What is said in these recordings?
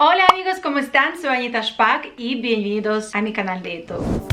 Hola amigos, ¿cómo están? Soy Anita Shpak y bienvenidos a mi canal de YouTube.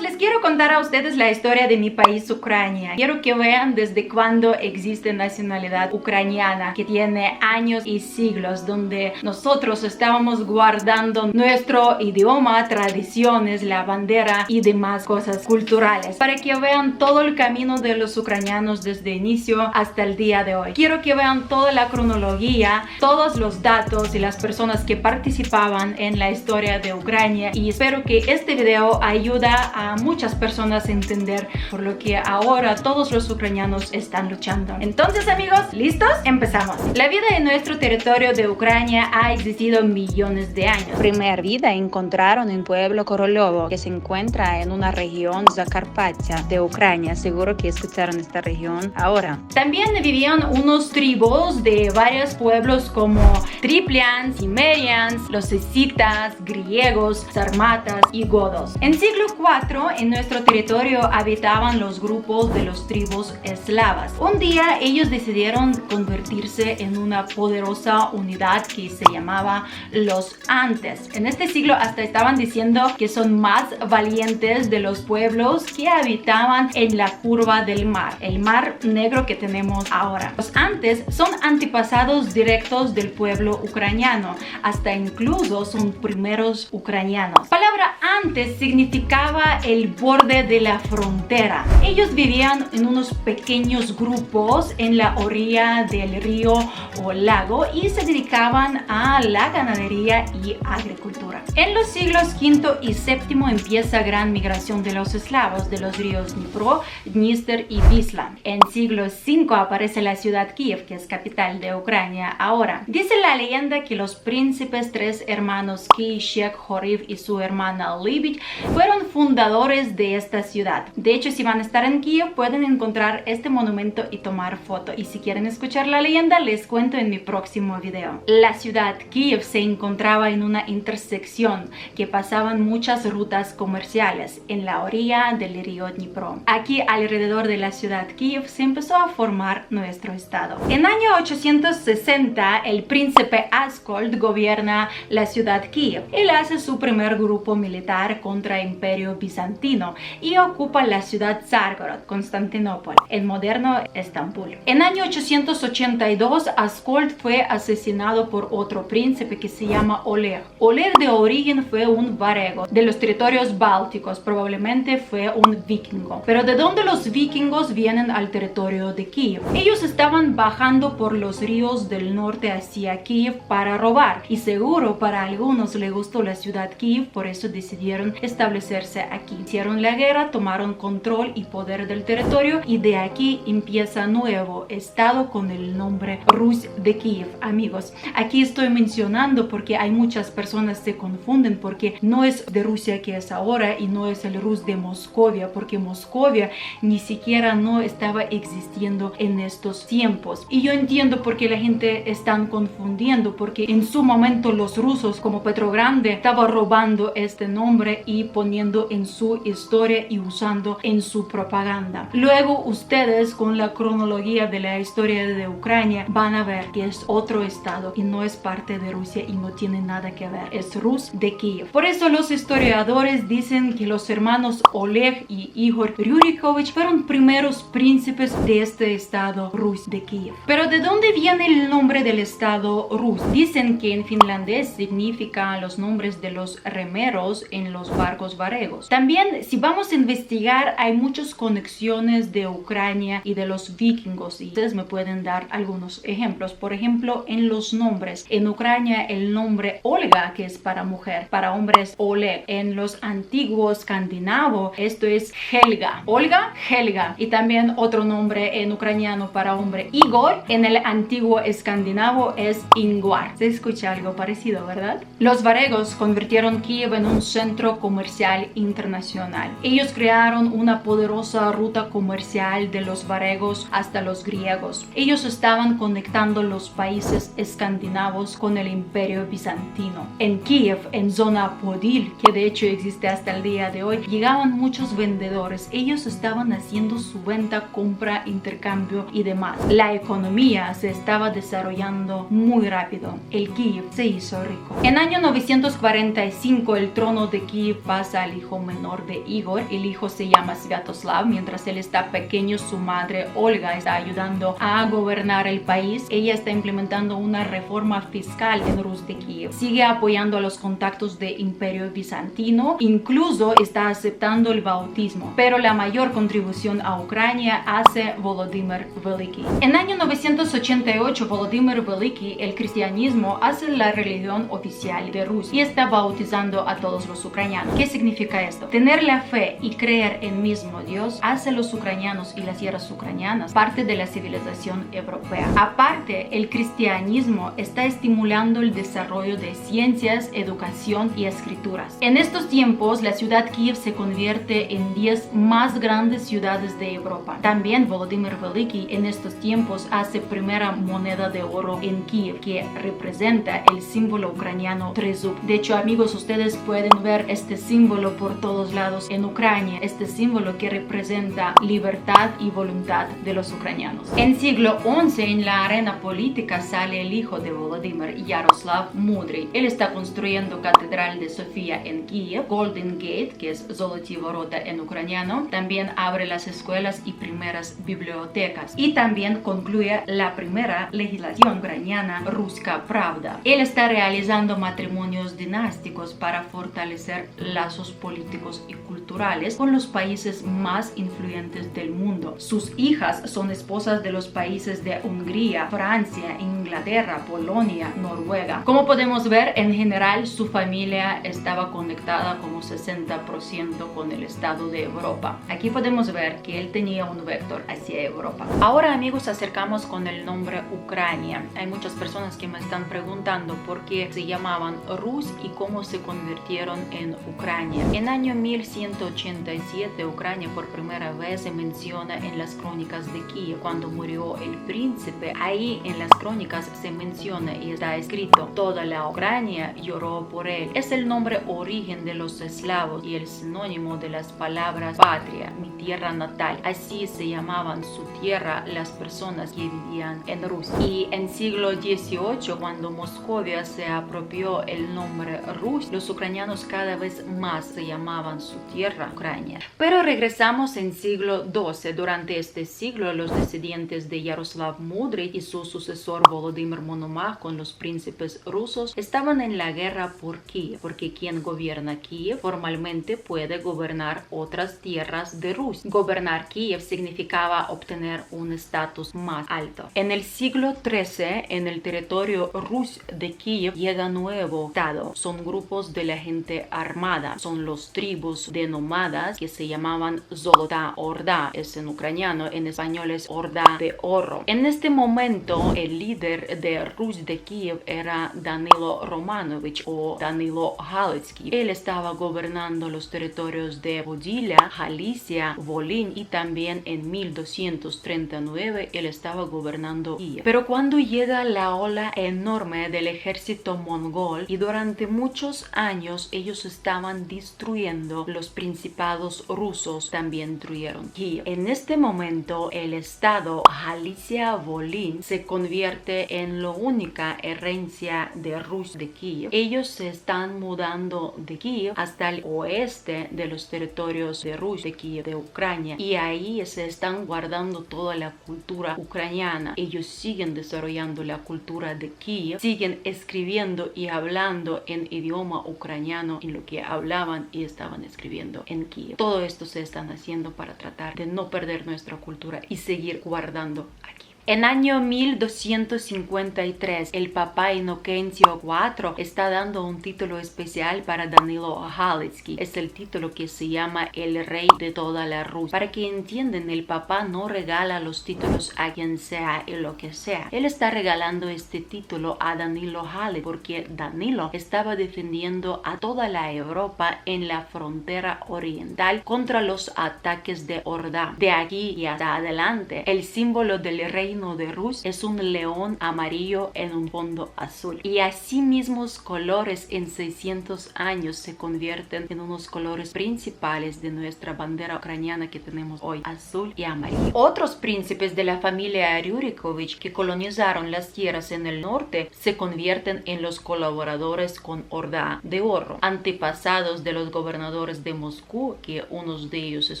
Quiero contar a ustedes la historia de mi país, Ucrania. Quiero que vean desde cuándo existe nacionalidad ucraniana, que tiene años y siglos, donde nosotros estábamos guardando nuestro idioma, tradiciones, la bandera y demás cosas culturales, para que vean todo el camino de los ucranianos desde inicio hasta el día de hoy. Quiero que vean toda la cronología, todos los datos y las personas que participaban en la historia de Ucrania, y espero que este video ayude a muchas personas a entender por lo que ahora todos los ucranianos están luchando. Entonces amigos, ¿listos? Empezamos. La vida en nuestro territorio de Ucrania ha existido millones de años. Primera vida encontraron en pueblo Korolovo, que se encuentra en una región Zakarpattia de Ucrania. Seguro que escucharon esta región ahora. También vivían unos tribus de varios pueblos como Triplians, Cimerians, los escitas, griegos, sarmatas y godos. En siglo IV, en nuestro territorio habitaban los grupos de los tribus eslavas. Un día ellos decidieron convertirse en una poderosa unidad que se llamaba los Antes. En este siglo hasta estaban diciendo que son más valientes de los pueblos que habitaban en la curva del mar, el mar negro que tenemos ahora. Los Antes son antepasados directos del pueblo ucraniano, hasta incluso son primeros ucranianos. La palabra antes significaba el borde de la frontera. Ellos vivían en unos pequeños grupos en la orilla del río o lago y se dedicaban a la ganadería y agricultura. En los siglos V y VII empieza gran migración de los eslavos de los ríos Dnipro, Dniester y Wisla. En siglo V aparece la ciudad Kiev, que es capital de Ucrania ahora. Dice la leyenda que los príncipes, tres hermanos Kishek, Horiv y su hermana Libich, fueron fundadores de esta ciudad. De hecho, si van a estar en Kiev, pueden encontrar este monumento y tomar foto. Y si quieren escuchar la leyenda, les cuento en mi próximo video. La ciudad Kiev se encontraba en una intersección que pasaban muchas rutas comerciales en la orilla del río Dnipro. Aquí, alrededor de la ciudad Kiev, se empezó a formar nuestro estado. En año 860, el príncipe Askold gobierna la ciudad Kiev. Él hace su primer grupo militar contra el Imperio Bizantino y ocupa la ciudad Zargorod, Constantinopla, el moderno Estambul. En año 882, Askold fue asesinado por otro príncipe que se llama Oleg. Oleg de origen fue un varego de los territorios bálticos, probablemente fue un vikingo. Pero ¿de dónde los vikingos vienen al territorio de Kiev? Ellos estaban bajando por los ríos del norte hacia Kiev para robar, y seguro para algunos les gustó la ciudad Kiev, por eso decidieron establecerse aquí. Hicieron la guerra, tomaron control y poder del territorio, y de aquí empieza nuevo estado con el nombre Rus de Kiev. Amigos, aquí estoy mencionando porque hay muchas personas que se confunden, porque no es de Rusia que es ahora y no es el Rus de Moscovia, porque Moscovia ni siquiera no estaba existiendo en estos tiempos. Y yo entiendo por qué la gente están confundiendo, porque en su momento los rusos como Petrogrande estaban robando este nombre y poniendo en su historia y usando en su propaganda. Luego ustedes, con la cronología de la historia de Ucrania, van a ver que es otro estado y no es parte de Rusia y no tiene nada que ver, es Rus de Kiev. Por eso los historiadores dicen que los hermanos Oleg y Igor Rurikovich fueron primeros príncipes de este estado Rus de Kiev. Pero ¿de dónde viene el nombre del estado Rus? Dicen que en finlandés significa los nombres de los remeros en los barcos varegos. También, si vamos a investigar, hay muchas conexiones de Ucrania y de los vikingos, y ustedes me pueden dar algunos ejemplos. Por ejemplo, en los nombres. En Ucrania el nombre Olga, que es para mujer, para hombres Oleg. En los antiguos escandinavos esto es Helga. Olga, Helga. Y también otro nombre en ucraniano para hombre, Igor. En el antiguo escandinavo es Ingvar. Se escucha algo parecido, ¿verdad? Los varegos convirtieron Kiev en un centro comercial internacional. internacional. Ellos crearon una poderosa ruta comercial de los varegos hasta los griegos. Ellos estaban conectando los países escandinavos con el Imperio Bizantino. En Kiev, en zona Podil, que de hecho existe hasta el día de hoy, llegaban muchos vendedores. Ellos estaban haciendo su venta, compra, intercambio y demás. La economía se estaba desarrollando muy rápido. El Kiev se hizo rico. En año 945 el trono de Kiev pasa al hijo menor de Igor. El hijo se llama Sviatoslav. Mientras él está pequeño, su madre Olga está ayudando a gobernar el país. Ella está implementando una reforma fiscal en Rus de Kiev. Sigue apoyando a los contactos del Imperio Bizantino. Incluso está aceptando el bautismo. Pero la mayor contribución a Ucrania hace Volodymyr Veliki. En año 988 Volodymyr Veliki, el cristianismo hace la religión oficial de Rusia y está bautizando a todos los ucranianos. ¿Qué significa esto? Tener la fe y creer en mismo Dios hace a los ucranianos y las tierras ucranianas parte de la civilización europea. Aparte, el cristianismo está estimulando el desarrollo de ciencias, educación y escrituras. En estos tiempos, la ciudad Kiev se convierte en 10 más grandes ciudades de Europa. También Volodymyr Veliki en estos tiempos hace primera moneda de oro en Kiev, que representa el símbolo ucraniano Trezub. De hecho, amigos, ustedes pueden ver este símbolo por todos lados en Ucrania, este símbolo que representa libertad y voluntad de los ucranianos. En siglo XI, en la arena política sale el hijo de Volodymyr, Yaroslav Mudry. Él está construyendo Catedral de Sofía en Kiev, Golden Gate, que es Zoloty Vorota en ucraniano. También abre las escuelas y primeras bibliotecas. Y también concluye la primera legislación ucraniana, Ruska Pravda. Él está realizando matrimonios dinásticos para fortalecer lazos políticos y culturales con los países más influyentes del mundo. Sus hijas son esposas de los países de Hungría, Francia, Inglaterra, Polonia, Noruega. Como podemos ver, en general su familia estaba conectada como 60% con el estado de Europa. Aquí podemos ver que él tenía un vector hacia Europa. Ahora, amigos, acercamos con el nombre Ucrania. Hay muchas personas que me están preguntando por qué se llamaban Rus y cómo se convirtieron en Ucrania. En año 1187, Ucrania por primera vez se menciona en las crónicas de Kiev, cuando murió el príncipe. Ahí en las crónicas se menciona y está escrito: toda la Ucrania lloró por él. Es el nombre origen de los eslavos y el sinónimo de las palabras patria, mi tierra natal. Así se llamaban su tierra las personas que vivían en Rusia. Y en siglo XVIII, cuando Moscovia se apropió el nombre Rus, los ucranianos cada vez más se llamaban su tierra Ucrania. Pero regresamos en siglo XII. Durante este siglo, los descendientes de Yaroslav Mudry y su sucesor Volodymyr Monomach con los príncipes rusos estaban en la guerra por Kiev, porque quien gobierna Kiev formalmente puede gobernar otras tierras de Rusia. Gobernar Kiev significaba obtener un estatus más alto. En el siglo XIII, en el territorio Rus de Kiev llega nuevo estado. Son grupos de la gente armada, son los tribus de nómadas que se llamaban Zolota Orda, es en ucraniano, en español es Horda de Oro. En este momento el líder de Rus de Kiev era Danilo Romanovich o Danilo Halitsky. Él estaba gobernando los territorios de Podilia, Galicia, Volín y también en 1239 él estaba gobernando Kiev. Pero cuando llega la ola enorme del ejército mongol y durante muchos años ellos estaban destruyendo los principados rusos, también destruyeron Kiev. En este momento el estado Galicia-Volín se convierte en la única herencia de Rus de Kiev. Ellos se están mudando de Kiev hasta el oeste de los territorios de Rus de Kiev, de Ucrania, y ahí se están guardando toda la cultura ucraniana. Ellos siguen desarrollando la cultura de Kiev, siguen escribiendo y hablando en idioma ucraniano, en lo que hablaban y estaban escribiendo en Kiev. Todo esto se están haciendo para tratar de no perder nuestra cultura y seguir guardando aquí. En año 1253, el Papa Inocencio IV está dando un título especial para Danilo Halitsky. Es el título que se llama el rey de toda la Rusia. Para que entiendan, el Papa no regala los títulos a quien sea y lo que sea. Él está regalando este título a Danilo Halitsky porque Danilo estaba defendiendo a toda la Europa en la frontera oriental contra los ataques de Horda. De aquí y hasta adelante, el símbolo del Reino de Rus es un león amarillo en un fondo azul. Y así mismos colores en 600 años se convierten en unos colores principales de nuestra bandera ucraniana que tenemos hoy, azul y amarillo. Otros príncipes de la familia Rurikovich que colonizaron las tierras en el norte se convierten en los colaboradores con Horda de Oro, antepasados de los gobernadores de Moscú, que uno de ellos es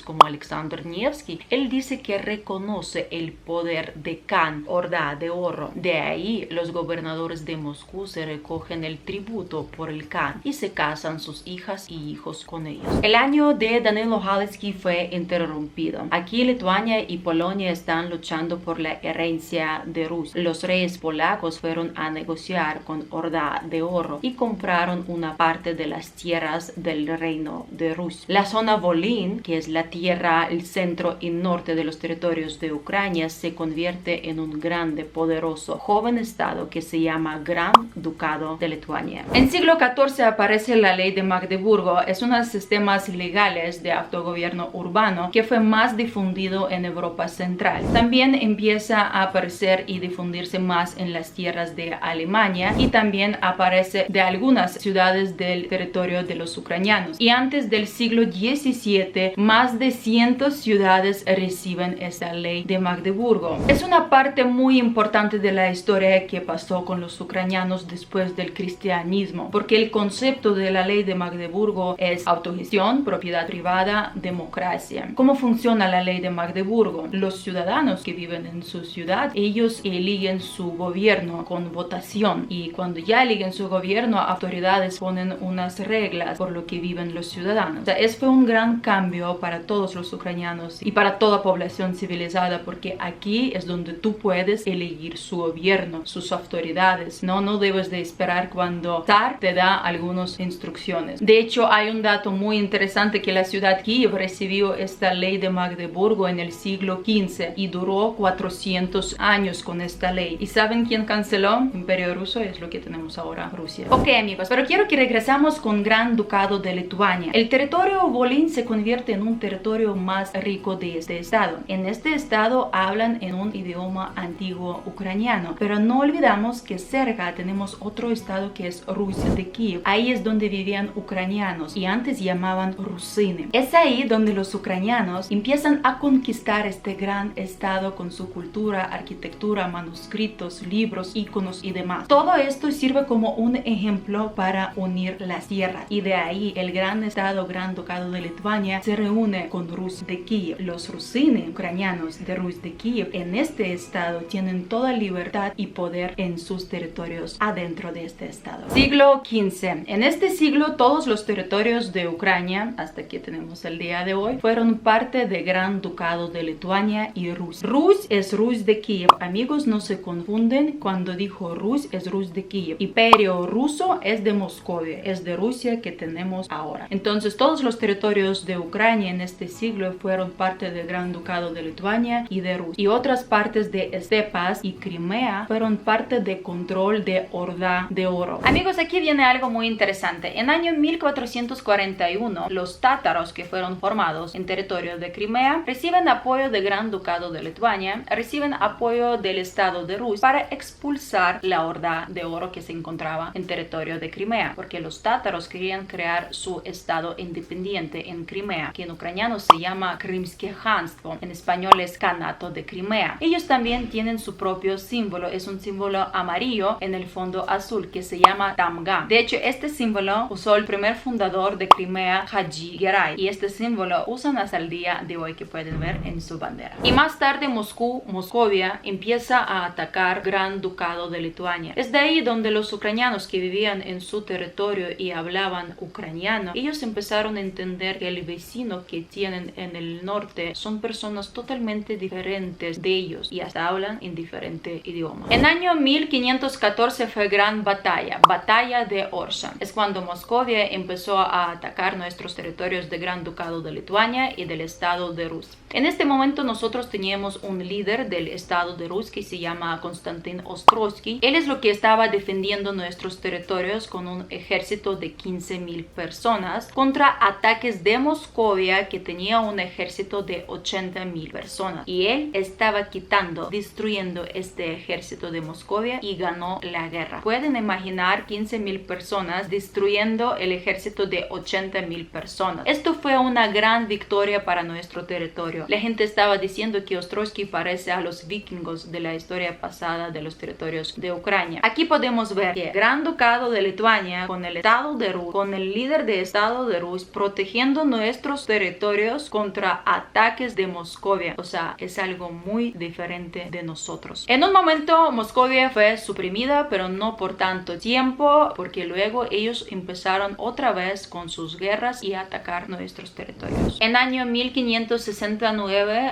como Alexander Nevsky. Él dice que reconoce el poder de Khan, Horda de Oro. De ahí los gobernadores de Moscú se recogen el tributo por el Khan y se casan sus hijas y hijos con ellos. El año de Danilo Halitsky fue interrumpido. Aquí Lituania y Polonia están luchando por la herencia de Rusia. Los reyes polacos fueron a negociar con Horda de Oro y compraron una parte de las tierras del reino de Rusia. La zona Volyn, que es la tierra, el centro y norte de los territorios de Ucrania, se convierte en un grande, poderoso, joven estado que se llama Gran Ducado de Lituania. En siglo XIV aparece la ley de Magdeburgo. Es uno de los sistemas legales de autogobierno urbano que fue más difundido en Europa Central. También empieza a aparecer y difundirse más en las tierras de Alemania y también aparece de algunas ciudades del territorio de los ucranianos. Y antes del siglo XVII, más de 100 ciudades reciben esta ley de Magdeburgo. Es una parte muy importante de la historia que pasó con los ucranianos después del cristianismo, porque el concepto de la ley de Magdeburgo es autogestión, propiedad privada, democracia. ¿Cómo funciona la ley de Magdeburgo? Los ciudadanos que viven en su ciudad, ellos eligen su gobierno con votación, y cuando ya eligen su gobierno, autoridades ponen unas reglas por lo que viven los ciudadanos. O sea, fue un gran cambio para todos los ucranianos y para toda población civilizada, porque aquí es donde tú puedes elegir su gobierno, sus autoridades. No debes de esperar cuando Zar te da algunas instrucciones. De hecho, hay un dato muy interesante que la ciudad Kiev recibió esta ley de Magdeburgo en el siglo XV y duró 400 años con esta ley. ¿Y saben quién canceló? Imperio Ruso, es lo que tenemos ahora, Rusia. Ok, amigos, pero quiero que regresamos con Gran Ducado de Lituania. El territorio Volyn se convierte en un territorio más rico de este estado. En este estado hablan en un idioma antiguo ucraniano, pero no olvidamos que cerca tenemos otro estado que es Rus de Kiev. Ahí es donde vivían ucranianos y antes llamaban Rusini. Es ahí donde los ucranianos empiezan a conquistar este gran estado con su cultura, arquitectura, manuscritos, libros, íconos y demás. Todo esto sirve como un ejemplo para unir las tierras, y de ahí el gran estado, Gran Ducado de Lituania, se reúne con Rus de Kiev. Los Rusini ucranianos de Rus de Kiev en este estado tienen toda libertad y poder en sus territorios adentro de este estado. Siglo XV. En este siglo todos los territorios de Ucrania, hasta que tenemos el día de hoy, fueron parte de Gran Ducado de Lituania y Rus. Rus es Rus de Kiev. Amigos, no se confunden, cuando dijo Rus es Rus de Kiev. Imperio ruso es de Moscovia, es de Rusia que tenemos ahora. Entonces todos los territorios de Ucrania en este siglo fueron parte del Gran Ducado de Lituania y de Rus. Y otras partes de Estepas y Crimea fueron parte de control de Horda de Oro. Amigos, aquí viene algo muy interesante. En año 1441, los tátaros que fueron formados en territorio de Crimea reciben apoyo del Gran Ducado de Lituania, reciben apoyo del Estado de Rus para expulsar la Horda de Oro que se encontraba en territorio de Crimea, porque los tátaros querían crear su estado independiente en Crimea, que en ucraniano se llama Krymskie Khanstvo, en español es Kanato de Crimea. Ellos también tienen su propio símbolo, es un símbolo amarillo en el fondo azul que se llama Tamga. De hecho, este símbolo usó el primer fundador de Crimea, Haji Gerai, y este símbolo usan hasta el día de hoy, que pueden ver en su bandera. Y más tarde Moscovia empieza a atacar Gran Ducado de Lituania. Es de ahí donde los ucranianos que vivían en su territorio y hablaban ucraniano, ellos empezaron a entender que el vecino que tienen en el norte son personas totalmente diferentes de ellos. y hasta hablan en diferentes idiomas. En año 1514 fue gran batalla de Orsha. Es cuando Moscovia empezó a atacar nuestros territorios de Gran Ducado de Lituania y del Estado de Rus. En este momento nosotros teníamos un líder del Estado de Rus que se llama Konstantin Ostrogski. Él es lo que estaba defendiendo nuestros territorios con un ejército de 15,000 personas contra ataques de Moscovia que tenía un ejército de 80,000 personas. Y él estaba destruyendo este ejército de Moscovia y ganó la guerra. Pueden imaginar 15,000 personas destruyendo el ejército de 80,000 personas. Esto fue una gran victoria para nuestro territorio. La gente estaba diciendo que Ostrogski parece a los vikingos de la historia pasada de los territorios de Ucrania. Aquí podemos ver que Gran Ducado de Lituania con el Estado de Rus, con el líder de Estado de Rus protegiendo nuestros territorios contra ataques de Moscovia. O sea, es algo muy diferente de nosotros. En un momento Moscovia fue suprimida, pero no por tanto tiempo, porque luego ellos empezaron otra vez con sus guerras y a atacar nuestros territorios. En año 1569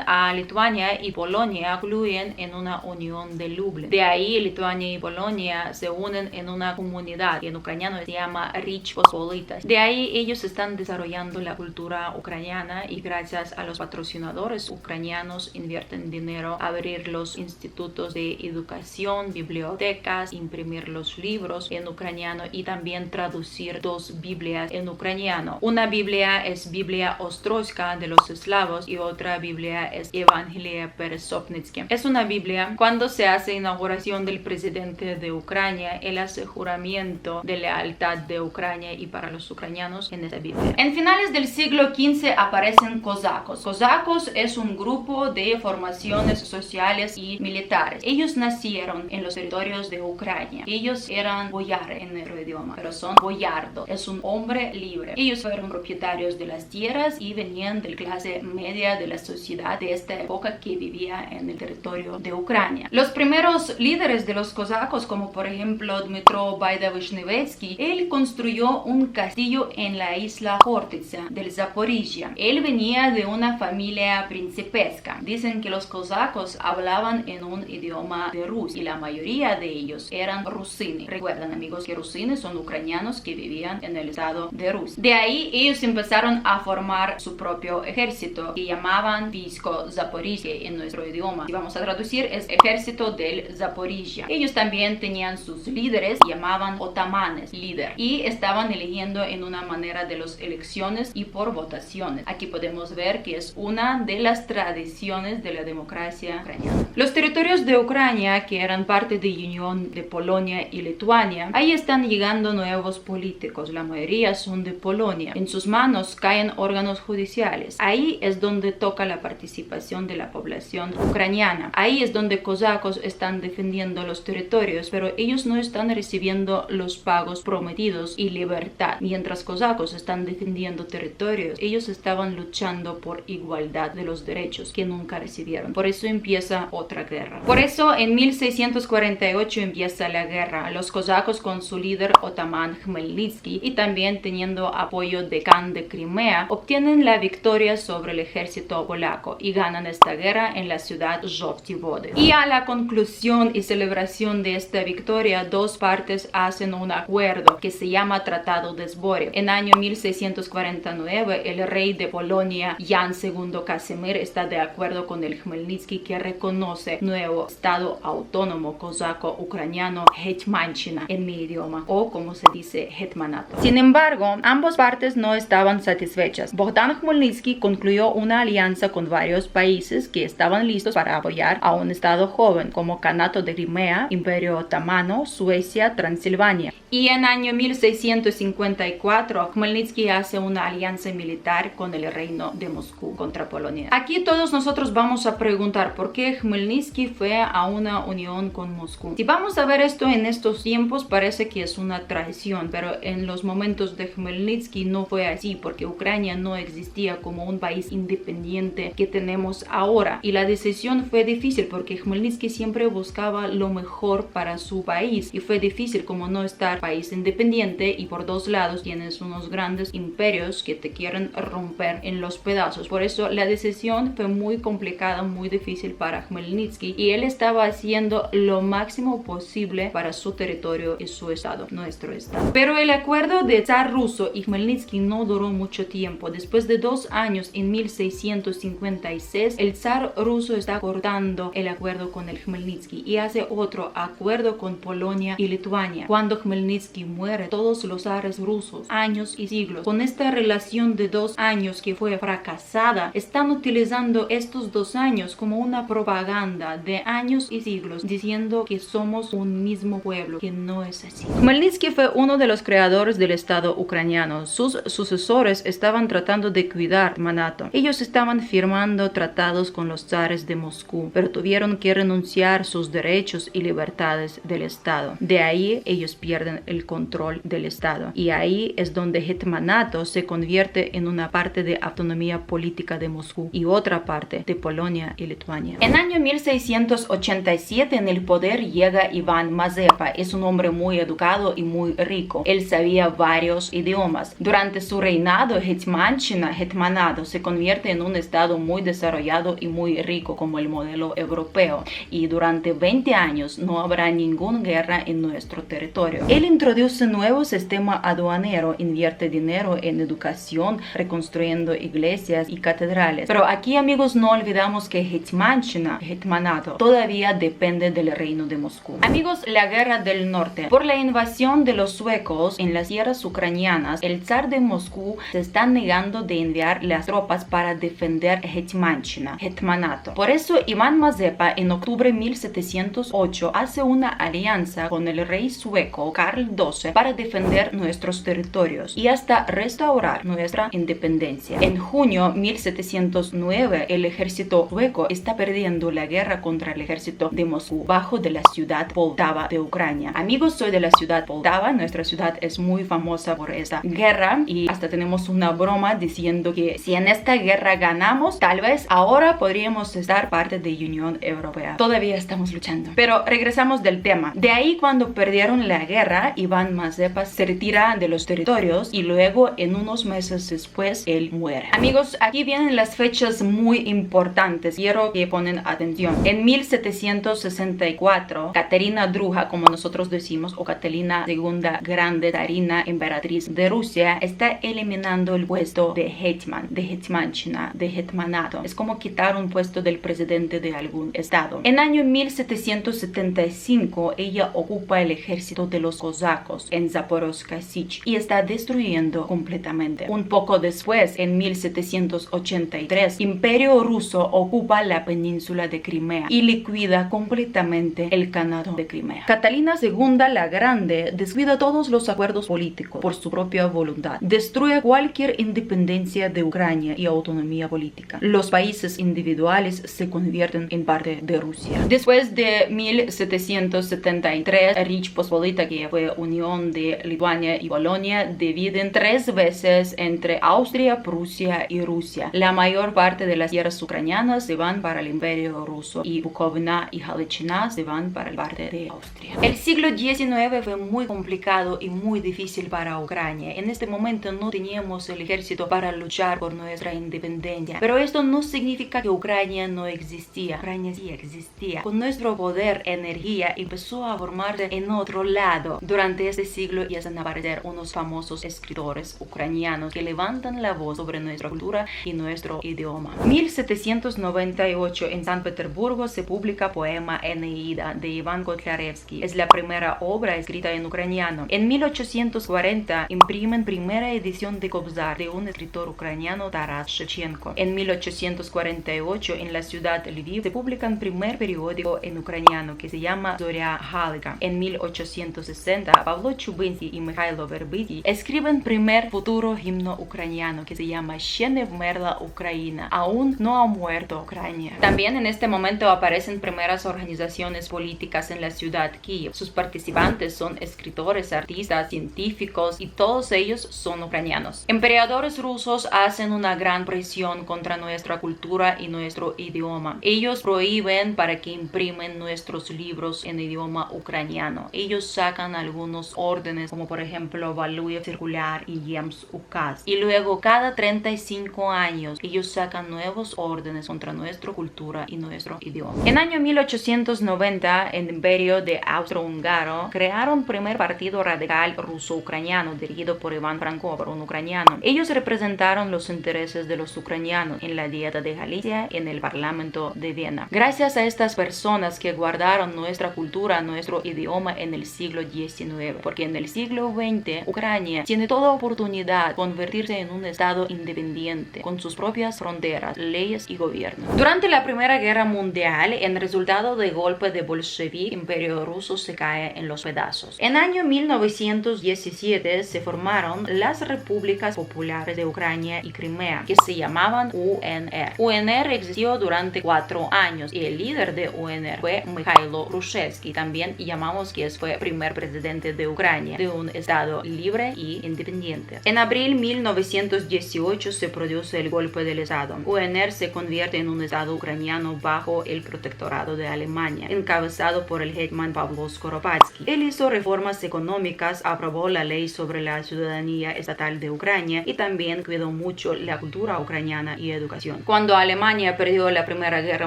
a Lituania y Polonia concluyen en una unión de Lublin. De ahí Lituania y Polonia se unen en una comunidad que en ucraniano se llama Rich Pospolitas. De ahí ellos están desarrollando la cultura ucraniana y gracias a los patrocinadores ucranianos invierten dinero a abrir los institutos de educación, bibliotecas, imprimir los libros en ucraniano y también traducir 2 Biblias en ucraniano. Una Biblia es Biblia Ostrogska de los eslavos y otra Biblia es Evangelia Peresopnitsky. Es una Biblia. Cuando se hace inauguración del presidente de Ucrania, él hace juramento de lealtad de Ucrania y para los ucranianos en esa Biblia. En finales del siglo XV aparecen cosacos. Cosacos es un grupo de formaciones sociales y militares. Ellos nacieron en los territorios de Ucrania. Ellos eran boyar en nuestro idioma, pero son boyardo. Es un hombre libre. Ellos fueron propietarios de las tierras y venían de la clase media de la sociedad de esta época que vivía en el territorio de Ucrania. Los primeros líderes de los cosacos, como por ejemplo Dmitro Baida-Vishnevetsky, él construyó un castillo en la isla Khortytsia del Zaporizhia. Él venía de una familia principesca. Dicen que los cosacos hablaban en un idioma de Rus y la mayoría de ellos eran rusini. Recuerden, amigos, que rusines son ucranianos que vivían en el estado de Rus. De ahí ellos empezaron a formar su propio ejército que llamaban Vійсько Zaporizhia en nuestro idioma. Si vamos a traducir, es ejército del Zaporizhia. Ellos también tenían sus líderes, llamaban otamanes, líder, y estaban eligiendo en una manera de las elecciones y por votaciones. Aquí podemos ver que es una de las tradiciones de la democracia ucraniana. Los territorios de Ucrania, que eran parte de la Unión de Polonia y Lituania, ahí están llegando nuevos políticos. La mayoría son de Polonia. En sus manos caen órganos judiciales. Ahí es donde toca la participación de la población ucraniana. Ahí es donde cosacos están defendiendo los territorios, pero ellos no están recibiendo los pagos prometidos y libertad. Mientras cosacos están defendiendo territorios, ellos estaban luchando por igualdad de los derechos que nunca recibieron. Por eso empieza otra guerra. Por eso en 1648 empieza la guerra. Los cosacos con su líder otomán Khmelnytsky y también teniendo apoyo de Khan de Crimea obtienen la victoria sobre el ejército polaco y ganan esta guerra en la ciudad Zhovty Vody. Y a la conclusión y celebración de esta victoria, 2 partes hacen un acuerdo que se llama Tratado de Zborov. En año 1649 el rey de Polonia Jan II Casimir está de acuerdo con el Khmelnytsky que reconoce nuevo estado autónomo cosaco ucraniano Hetmanchina en mi idioma, o como se dice Hetmanato. Sin embargo, ambas partes no estaban satisfechas. Bogdan Khmelnytsky concluyó una alianza con varios países que estaban listos para apoyar a un estado joven como Kanato de Crimea, Imperio Otomano, Suecia, Transilvania. Y en año 1654 Khmelnytsky hace una alianza militar con el reino de Moscú contra Polonia. Aquí todos nosotros vamos a preguntar por qué Khmelnytsky fue a una unión con Moscú. Si vamos a ver esto en estos tiempos, parece que es una traición, pero en los momentos de Khmelnytsky no fue así, porque Ucrania no existía como un país independiente independiente que tenemos ahora. Y la decisión fue difícil porque Khmelnytsky siempre buscaba lo mejor para su país, y fue difícil como no estar país independiente y por dos lados tienes unos grandes imperios que te quieren romper en los pedazos. Por eso la decisión fue muy complicada, muy difícil para Khmelnytsky, y él estaba haciendo lo máximo posible para su territorio y su estado, nuestro estado. Pero el acuerdo de zar ruso y Khmelnytsky no duró mucho tiempo. Después de 2 años, en 1656, el zar ruso está cortando el acuerdo con el Khmelnytsky y hace otro acuerdo con Polonia y Lituania. Cuando Khmelnytsky muere, todos los zares rusos, años y siglos, con esta relación de 2 años que fue fracasada, están utilizando estos 2 años como una propaganda de años y siglos, diciendo que somos un mismo pueblo, que no es así. Khmelnytsky fue uno de los creadores del Estado ucraniano. Sus sucesores estaban tratando de cuidar Hetmanato. Ellos estaban firmando tratados con los zares de Moscú, pero tuvieron que renunciar sus derechos y libertades del Estado. De ahí ellos pierden el control del Estado. Y ahí es donde Hetmanato se convierte en una parte de autonomía política de Moscú y otra parte de Polonia y Lituania. En año 1687 en el poder llega Iván Mazepa. Es un hombre muy educado y muy rico. Él sabía varios idiomas. Durante su reinado, Hetmanado se convierte en un estado muy desarrollado y muy rico como el modelo europeo. Y durante 20 años no habrá ninguna guerra en nuestro territorio. Él introduce un nuevo sistema aduanero, invierte dinero en educación, reconstruyendo iglesias y catedrales. Pero aquí, amigos, no olvidamos que Hetmanado todavía depende del reino de Moscú. Amigos, la guerra del norte. Por la invasión de los suecos en las tierras ucranianas, el zar de Moscú se está negando de enviar las tropas para defender Hetmanato. Por eso Iván Mazepa en octubre de 1708 hace una alianza con el rey sueco Carl XII para defender nuestros territorios y hasta restaurar nuestra independencia. En junio de 1709 el ejército sueco está perdiendo la guerra contra el ejército de Moscú bajo de la ciudad Poltava de Ucrania. Amigos, soy de la ciudad Poltava. Nuestra ciudad es muy famosa por esta guerra y hasta tenemos una broma diciendo que si en esta guerra ganamos, tal vez ahora podríamos estar parte de Unión Europea. Todavía estamos luchando. Pero regresamos del tema. De ahí, cuando perdieron la guerra, Iván Mazepa se retira de los territorios y luego en unos meses después él muere. Amigos, aquí vienen las fechas muy importantes. Quiero que ponen atención. En 1764, Caterina Druga, como nosotros decimos, o Caterina II Grande, zarina emperatriz de Rusia, está eliminando el puesto de Hetman, de Hetmanchina, de Hetmanato. Es como quitar un puesto del presidente de algún estado. En año 1775, ella ocupa el ejército de los cosacos en Zaporozhye Sich y está destruyendo completamente. Un poco después, en 1783, Imperio Ruso ocupa la península de Crimea y liquida completamente el Khanado de Crimea. Catalina II la Grande descuida todos los acuerdos políticos por su propia voluntad. Destruye cualquier independencia de Ucrania y autonomía política. Los países individuales se convierten en parte de Rusia. Después de 1773, Rich Pospolita, que fue unión de Lituania y Polonia, dividen 3 veces entre Austria, Prusia y Rusia. La mayor parte de las tierras ucranianas se van para el Imperio Ruso y Bukovina y Halichina se van para la parte de Austria. El siglo XIX fue muy complicado y muy difícil para Ucrania. En este momento no teníamos el ejército para luchar por nuestra independencia. Pero esto no significa que Ucrania no existía. Ucrania sí existía. Con nuestro poder, energía, empezó a formarse en otro lado. Durante este siglo ya van a aparecer unos famosos escritores ucranianos que levantan la voz sobre nuestra cultura y nuestro idioma. 1798 en San Petersburgo se publica poema Eneida de Iván Kotlярevsky. Es la primera obra escrita en ucraniano. En 1840 imprimen primera edición de Kobzar de un escritor ucraniano, Taras Shevchenko. En 1848 en la ciudad de Lviv se publica el primer periódico en ucraniano que se llama Zorya Galika. En 1860 Pavlo Chubinsky y Mikhailo Verbitsky escriben primer futuro himno ucraniano que se llama Ще не вмерла Україна. Aún no ha muerto Ucrania. También en este momento aparecen primeras organizaciones políticas en la ciudad Kiev. Sus participantes son escritores, artistas, científicos y todos ellos son ucranianos. Emperadores rusos hacen una gran presión contra nuestra cultura y nuestro idioma. Ellos prohíben para que imprimen nuestros libros en idioma ucraniano. Ellos sacan algunos órdenes como por ejemplo Valuyev Circular y Yems Ukaz. Y luego cada 35 años ellos sacan nuevos órdenes contra nuestra cultura y nuestro idioma. En año 1890, en el imperio de Austro-Húngaro, crearon primer partido radical ruso-ucraniano dirigido por Iván Franko, por un ucraniano. Ellos representaron los intereses de los ucranianos en la Dieta de Galicia y en el Parlamento de Viena. Gracias a estas personas que guardaron nuestra cultura, nuestro idioma en el siglo XIX, porque en el siglo XX Ucrania tiene toda oportunidad de convertirse en un estado independiente, con sus propias fronteras, leyes y gobierno. Durante la Primera Guerra Mundial, en resultado del golpe de bolchevique, el imperio ruso se cae en los pedazos. En año 1917 se formaron las repúblicas populares de Ucrania y Crimea, que se llamaban UNR. UNR existió durante 4 años y el líder de UNR fue Mikhailo Hrushevsky, también llamamos que fue primer presidente de Ucrania, de un estado libre y independiente. En abril 1918 se produce el golpe del estado. UNR se convierte en un estado ucraniano bajo el protectorado de Alemania, encabezado por el hetman Pavlo Skoropadsky. Él hizo reformas económicas, aprobó la ley sobre la ciudadanía estatal de Ucrania y también cuidó mucho la cultura ucraniana y educación. Cuando Alemania perdió la Primera Guerra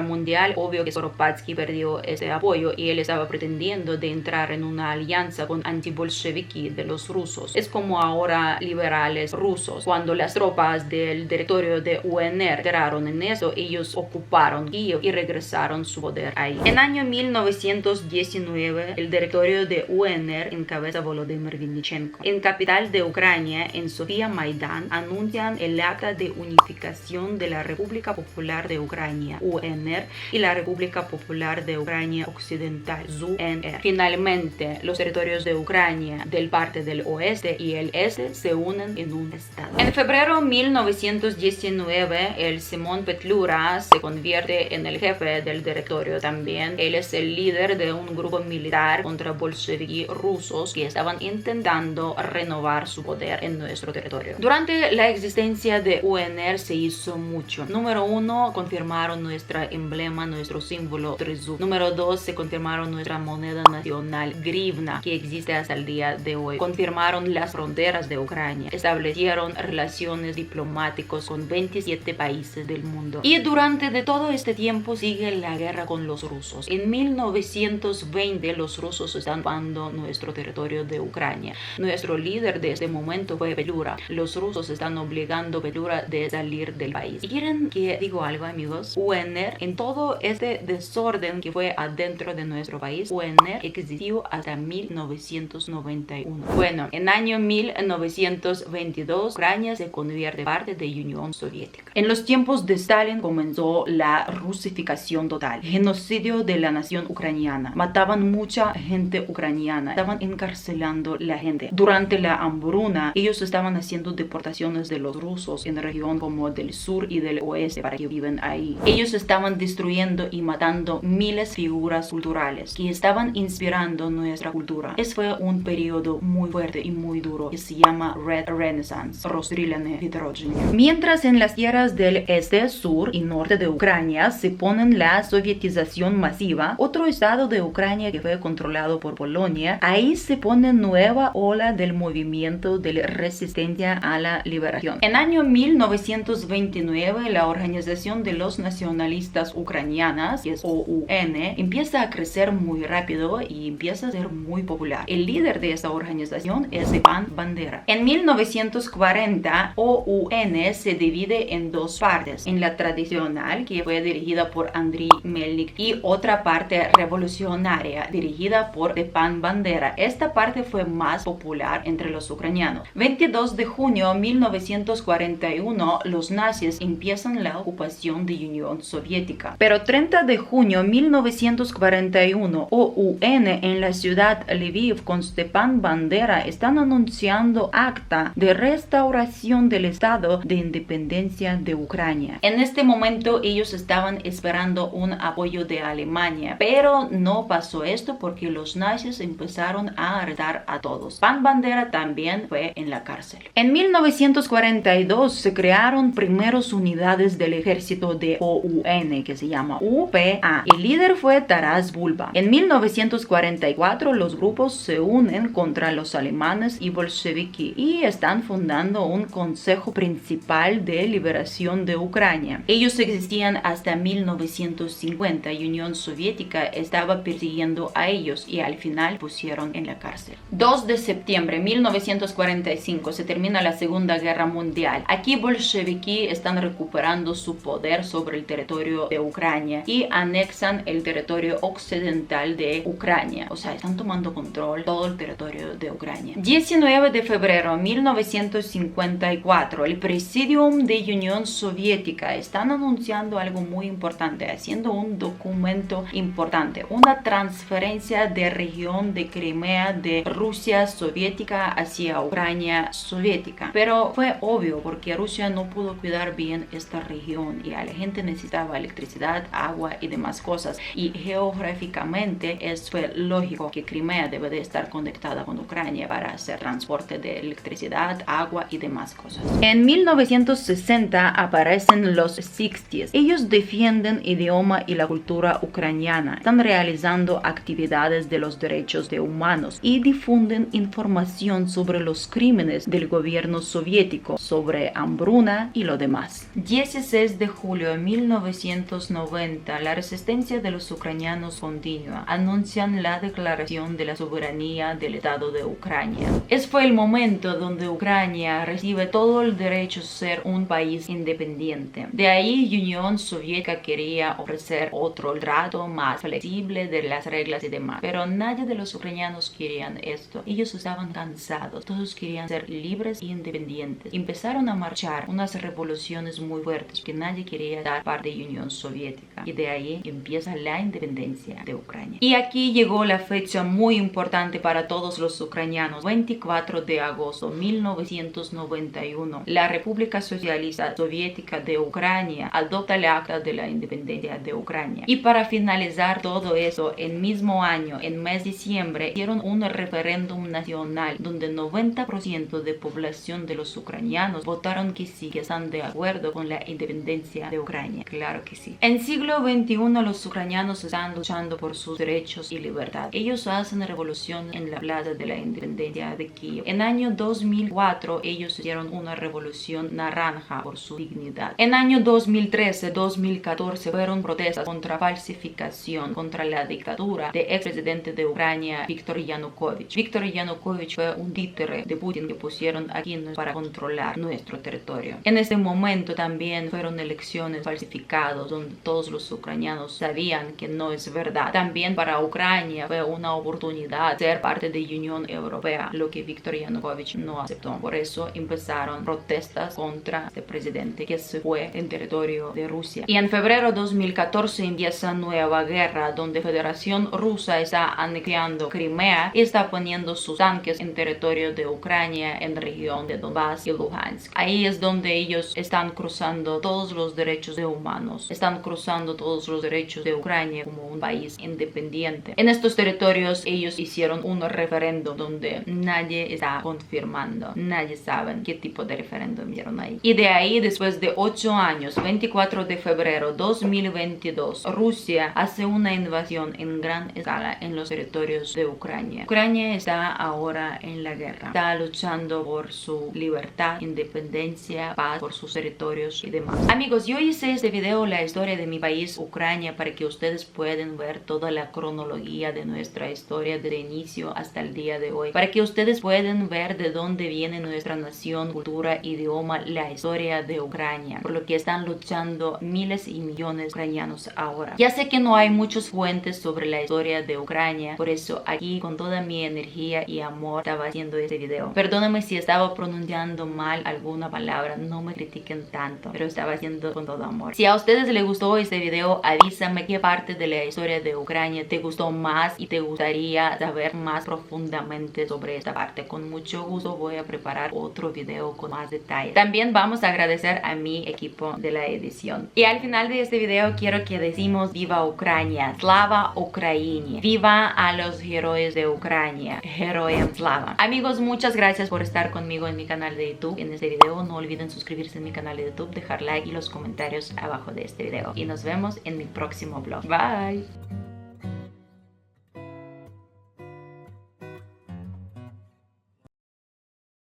Mundial, obvio que Skoropadsky perdió ese apoyo y él estaba pretendiendo de entrar en una alianza con antibolchevique de los rusos. Es como ahora liberales rusos. Cuando las tropas del directorio de UNR entraron en eso, ellos ocuparon Kiev y regresaron su poder ahí. En año 1919, el directorio de UNR encabeza Volodymyr Vinnychenko. En capital de Ucrania, en Sofía Maidán, anuncian el acta de unificación de la República Popular de Ucrania, UNR, y la República Popular de Ucrania Occidental, ZUNR. Finalmente, los territorios de Ucrania del parte del oeste y el este se unen en un estado. En febrero de 1919, el Simón Petlura se convierte en el jefe del directorio también. Él es el líder de un grupo militar contra bolcheviques rusos que estaban intentando renovar su poder en nuestro territorio. Durante la existencia de UNR se hizo mucho. Número 1, confirmaron nuestro emblema, nuestro símbolo Trizub. Número 2, se confirmaron nuestra moneda nacional Grivna, que existe hasta el día de hoy. Confirmaron las fronteras de Ucrania. Establecieron relaciones diplomáticas con 27 países del mundo. Y durante de todo este tiempo sigue la guerra con los rusos. En 1920 los rusos están ocupando nuestro territorio de Ucrania. Nuestro líder de este momento fue Petlura. Los rusos están obligando a Petlura de salir del país. ¿Y quieren que digo algo, amigos? UNR, en todo este desorden que fue adentro de nuestro país, UNR existió hasta 1991. Bueno, en año 1922 Ucrania se convierte parte de Unión Soviética. En los tiempos de Stalin comenzó la rusificación total, genocidio de la nación ucraniana. Mataban mucha gente ucraniana, estaban encarcelando la gente. Durante la hambruna, ellos estaban haciendo deportaciones de los rusos en región como del sur y del oeste para que vivan ahí. Ellos estaban destruyendo y matando miles de figuras culturales que estaban inspirando nuestra cultura. Ese fue un periodo muy fuerte y muy duro que se llama Red Renaissance, Rozstrielanie Відродження. Mientras en las tierras del este, sur y norte de Ucrania se ponen la sovietización masiva, otro estado de Ucrania que fue controlado por Polonia, ahí se pone nueva ola del movimiento de resistencia a la liberación. En año 1929, la Organización de los Nacionalistas Ucranianas, que es OUN, empieza a crecer muy rápido y empieza a ser muy popular. El líder de esta organización es Stepan Bandera. En 1940, OUN se divide en dos partes. En la tradicional, que fue dirigida por Andriy Melnik, y otra parte revolucionaria, dirigida por Stepan Bandera. Esta parte fue más popular entre los ucranianos. 22 de junio de 1941, los nazis empiezan la ocupación de Unión Soviética. Pero 30 de junio de 1941, OUN en la ciudad Lviv con Stepan Bandera están anunciando acta de restauración del Estado de Independencia de Ucrania. En este momento ellos estaban esperando un apoyo de Alemania, pero no pasó esto porque los nazis empezaron a arrestar a todos. Stepan Bandera también fue en la cárcel. En 1942 se crearon primer primeras unidades del ejército de OUN, que se llama UPA. El líder fue Taras Bulba. En 1944 los grupos se unen contra los alemanes y bolcheviques y están fundando un Consejo Principal de Liberación de Ucrania. Ellos existían hasta 1950 y Unión Soviética estaba persiguiendo a ellos y al final pusieron en la cárcel. 2 de septiembre de 1945 se termina la Segunda Guerra Mundial. Aquí bolcheviques están recuperando su poder sobre el territorio de Ucrania y anexan el territorio occidental de Ucrania. O sea, están tomando control todo el territorio de Ucrania. 19 de febrero de 1954, el Presidium de Unión Soviética están anunciando algo muy importante, haciendo un documento importante, una transferencia de región de Crimea de Rusia soviética hacia Ucrania soviética. Pero fue obvio porque Rusia no pudo cuidar bien esta región y a la gente necesitaba electricidad, agua y demás cosas. Y geográficamente fue lógico que Crimea debe de estar conectada con Ucrania para hacer transporte de electricidad, agua y demás cosas. En 1960 aparecen los 60s. Ellos defienden el idioma y la cultura ucraniana. Están realizando actividades de los derechos de humanos y difunden información sobre los crímenes del gobierno soviético, sobre hambruna y lo demás. 16 de julio de 1990, la resistencia de los ucranianos continúa. Anuncian la declaración de la soberanía del Estado de Ucrania. Fue el momento donde Ucrania recibe todo el derecho a ser un país independiente. De ahí, Unión Soviética quería ofrecer otro trato más flexible de las reglas y demás. Pero nadie de los ucranianos querían esto. Ellos estaban cansados. Todos querían ser libres e independientes. Empezaron a marchar unas revoluciones muy fuertes que nadie quería dar parte de Unión Soviética. Y de ahí empieza la independencia de Ucrania. Y aquí llegó la fecha muy importante para todos los ucranianos. 24 de agosto de 1991. La República Socialista Soviética de Ucrania adopta el acta de la independencia de Ucrania. Y para finalizar todo eso, el mismo año, en mes de diciembre, hicieron un referéndum nacional donde 90% de población de los ucranianos votaron que sí, que están de acuerdo con la independencia de Ucrania. Claro que sí. En siglo XXI los ucranianos están luchando por sus derechos y libertad. Ellos hacen revolución en la plaza de la independencia de Kiev. En año 2004 ellos hicieron una revolución naranja por su dignidad. En año 2013-2014 fueron protestas contra falsificación, contra la dictadura del expresidente de Ucrania, Viktor Yanukovych. Viktor Yanukovych fue un títere de Putin que pusieron aquí para controlar nuestro territorio. En este momento también fueron elecciones falsificadas donde todos los ucranianos sabían que no es verdad. También para Ucrania fue una oportunidad ser parte de Unión Europea, lo que Viktor Yanukovych no aceptó. Por eso empezaron protestas contra este presidente que se fue en territorio de Rusia. Y en febrero de 2014 empieza nueva guerra donde Federación Rusa está anexando Crimea y está poniendo sus tanques en territorio de Ucrania en región de Donbass y Luhansk. Ahí es donde ellos están cruzando todos los derechos de humanos, están cruzando todos los derechos de Ucrania como un país independiente. En estos territorios ellos hicieron un referéndum donde nadie está confirmando, nadie sabe qué tipo de referéndum hicieron ahí. Y de ahí, después de 8 años, 24 de febrero 2022, Rusia hace una invasión en gran escala en los territorios de Ucrania. Ucrania está ahora en la guerra, está luchando por su libertad, independencia, paz, por sus territorios y demás. Amigos, yo hice este video, la historia de mi país, Ucrania, para que ustedes puedan ver toda la cronología de nuestra historia desde el inicio hasta el día de hoy, para que ustedes puedan ver de dónde viene nuestra nación, cultura, idioma, la historia de Ucrania, por lo que están luchando miles y millones de ucranianos ahora. Ya sé que no hay muchas fuentes sobre la historia de Ucrania, por eso aquí con toda mi energía y amor estaba haciendo este video. Perdóname si estaba pronunciando mal alguna palabra, no me critiquen tanto, pero estaba haciendo con todo amor. Si a ustedes les gustó este video, avísame qué parte de la historia de Ucrania te gustó más y te gustaría saber más profundamente sobre esta parte. Con mucho gusto voy a preparar otro video con más detalles. También vamos a agradecer a mi equipo de la edición. Y al final de este video quiero que decimos viva Ucrania, Slava Ukraini, viva a los héroes de Ucrania, Heroям Slava. Amigos, muchas gracias por estar conmigo en mi canal de YouTube. En este video no olviden suscribirse a mi canal de YouTube, dejar like y los comentarios abajo de este video. Y nos vemos en mi próximo vlog. Bye.